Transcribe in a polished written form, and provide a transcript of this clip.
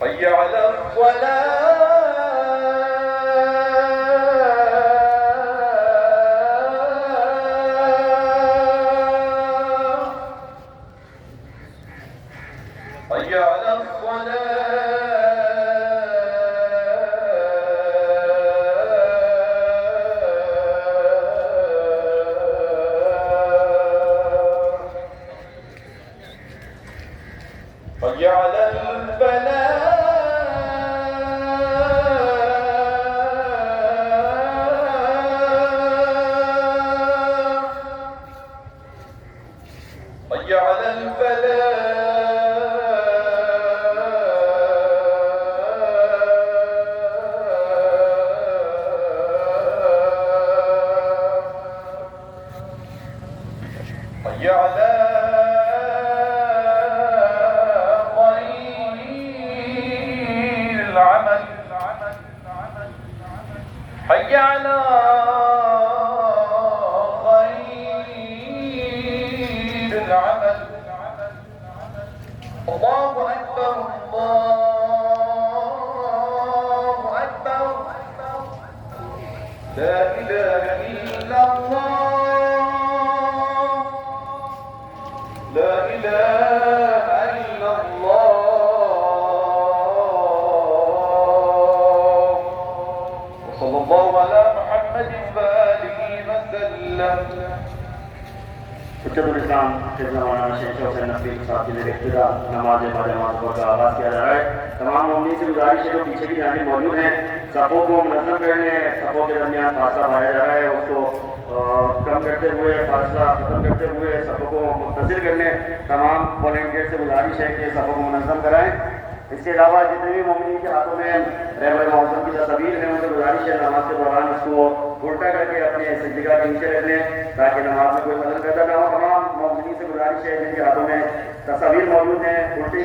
حي على الصلاة حي على الصلاة حي على الفلاح حي على الفلاح حي على خير العمل حي على خير العمل الله أكبر الله أكبر لا إله إلا الله لا إله إلا الله وصلى الله على محمد وآله وسلم उच्चतुल इस्लाम मौलाना शेख हुसैन नकवी साहब के इब्तिदा नमाज बाजमात का आगाज़ किया जा रहा है। तमाम उम्मीद से गुजारिश है जो पीछे की जानिब मौजूद हैं, सफ़ों को मुनज़्ज़म करने, सफ़ों के दरमियान फासला पाया जा रहा है, उसको कम करते हुए, फासला खत्म करते हुए सफ़ों को मुत्तसिल करने तमाम वॉलंटियर से गुजारिश है कि सफ़ों को मुनज़्ज़म कराएँ। इसके अलावा जितने भी मोमिनीन के हाथों में रहबर मौसम की तस्वीर है उनसे गुजारिश है नमाज के दौरान उसको उल्टा करके अपने सज्जिका के नीचे रख लें ताकि नमाज में कोई खलल पैदा न हो। तमाम मोमिनीन से गुजारिश है जिनके हाथों में तस्वीर मौजूद हैं उल्टी